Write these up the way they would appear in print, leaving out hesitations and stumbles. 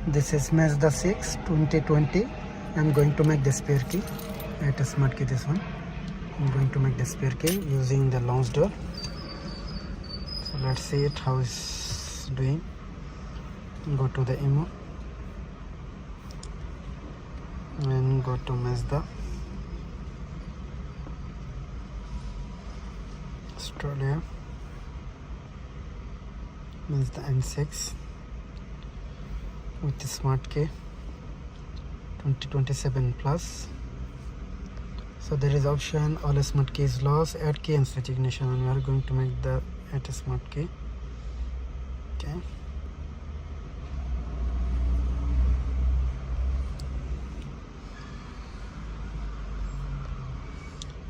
This is Mazda 6 2020. I'm going to make the spare key at a smart key. This one I'm going to make the spare key using the launch door. So let's see it how it's doing. Go to the emo and go to Mazda Australia, Mazda M6 with the smart key 2027 plus. So there is option all smart keys lost, add key and switch ignition, and we are going to make the add a smart key. Okay,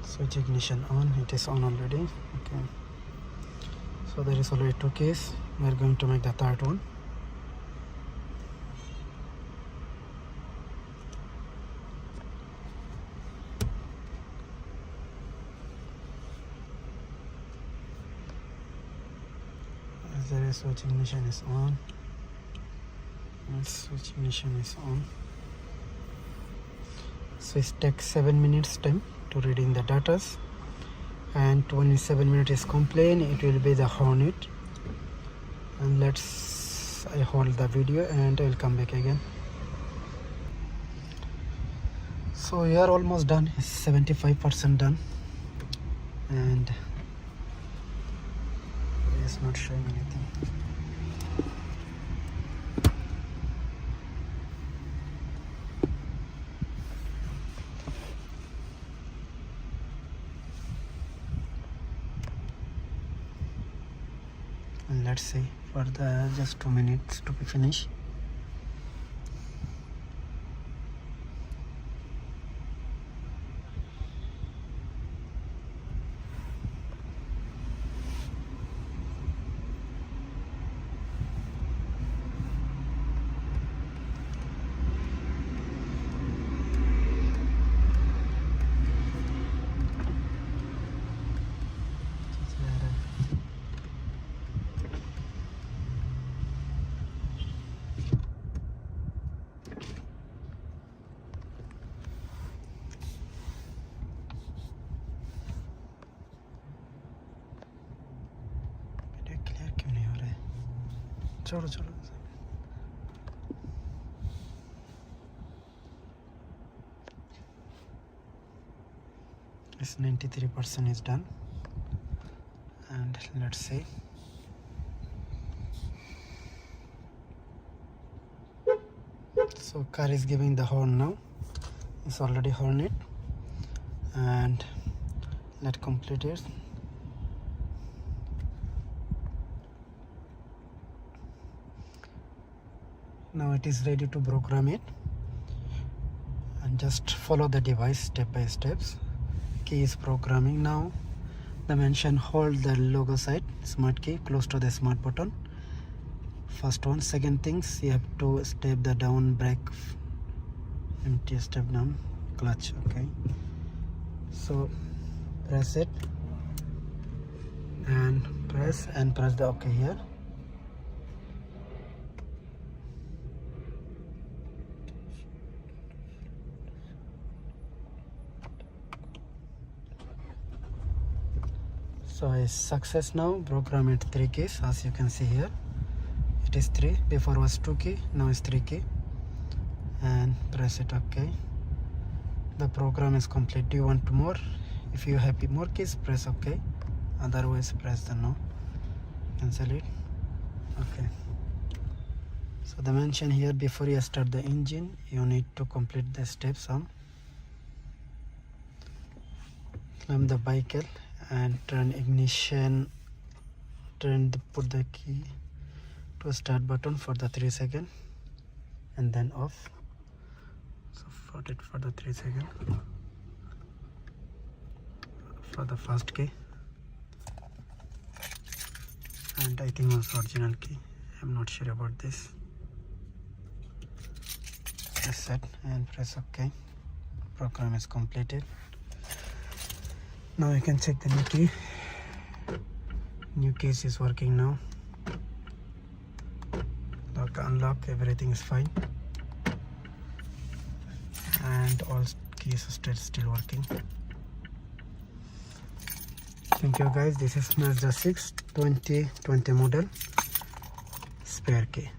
switch ignition on. It is on already. Okay, so there is already two keys. We are going to make the third one. There is switch ignition is on. Switch ignition is on. So it takes 7 minutes time to reading the datas, and 27 minutes is complete. It will be the Hornet. And I hold the video and I will come back again. So we are almost done. It's 75% done, and it's not showing anything. And let's see for the just 2 minutes to be finished. छोड़ो छोड़ो. It's 93% is done, and let's see. So car is giving the horn now. It's already Hornet, and let's complete it. Now it is ready to program it, and just follow the device step by steps. Key is programming now. Dimension, hold the logo side smart key close to the smart button. First one. Second things, you have to step the down brake, empty step down, clutch. Okay, so press it and press the OK here. So it's success now. Program it 3 keys, as you can see here. It is 3. Before was 2 key, now it's 3 key. And press it OK. The program is complete. Do you want more? If you have more keys, press OK. Otherwise, press the no. Cancel it. Okay. So the mention here, before you start the engine, you need to complete the steps on. Climb the vehicle and turn ignition, put the key to start button for the 3 seconds, and then off. So put it for the 3 seconds for the first key, and I think was original key. I'm not sure about this. Press set and press OK. Program is completed. Now you can check the new key. New case is working now. Lock unlock, everything is fine, and all keys are still working. Thank you guys. This is Mazda 6 2020 model, spare key.